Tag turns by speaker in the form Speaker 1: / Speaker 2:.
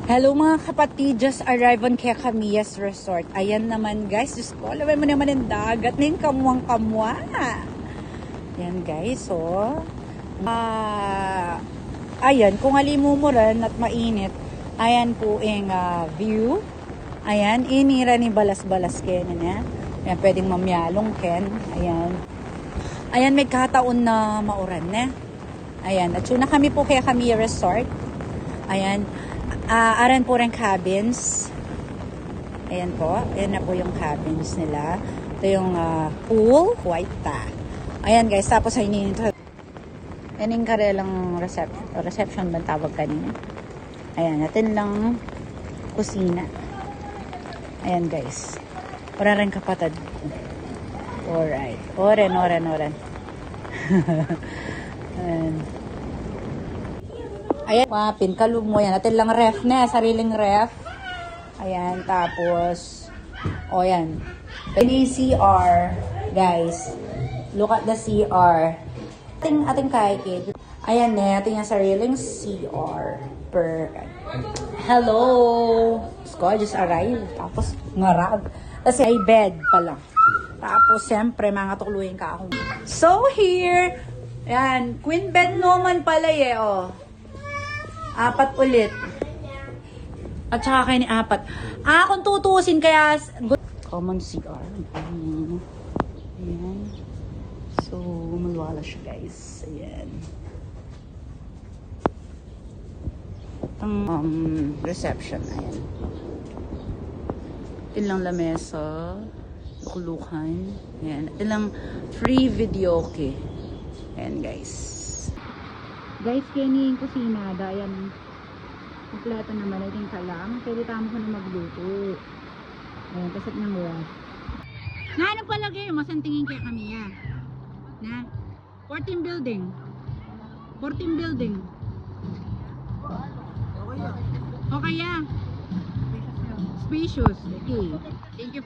Speaker 1: Hello mga kapatid, just arrived on Kekamias Resort. Ayan naman guys, Diyos ko, alam mo naman yung dagat na yung kamuang-kamwa. Ayan guys, so. Ayan, kung alimumuran at mainit, ayan po yung view. Ayan, inira ni balas-balas ken na. Ayan, pwedeng mamyalong ken. Ayan. Ayan, may kataon na mauran na. Ayan, at na kami po Kekamias Resort. Ayan. Aran po rin cabins. Ayan po. Ayan na po yung cabins nila. Ito yung pool. White ta. Ayan guys. Tapos ay ito. Yan yung karelang reception ba tawag kanina. Ayan. Natin lang kusina. Ayan guys. Wala rin kapatid. Alright. Oren. Ayan. Ayan, pinkalog mo yan. Natin lang ref na, sariling ref. Ayan, tapos, yan. Pwede CR, guys. Look at the CR. Ating kaikid. Ayan na, ating yung sariling CR. Hello! Sko, just arrived. Tapos, ngarag. Kasi ay bed pala. Tapos, siyempre, mga tukluhin ka ako. So, here, ayan, queen bed naman pala oh. 4 ulit. At saka kayo ni 4. Kung tutusin kaya common CR. Ayan. So, malwala siya guys. Ayan. Ang reception. Ayan. Ilang lamesa. Luklukan. Ayan. Ilang free video okay. Ayan guys. Guys, kini yung kusina, dayan kompleto naman, I think lang. Pwede tama ko na magluto. Ayan, kasat ng wala. Na, ano palagay mo? Saan tingin kaya kami ya? Na? 14 building. 14 building. Okay ya. Spacious. Okay. Thank you.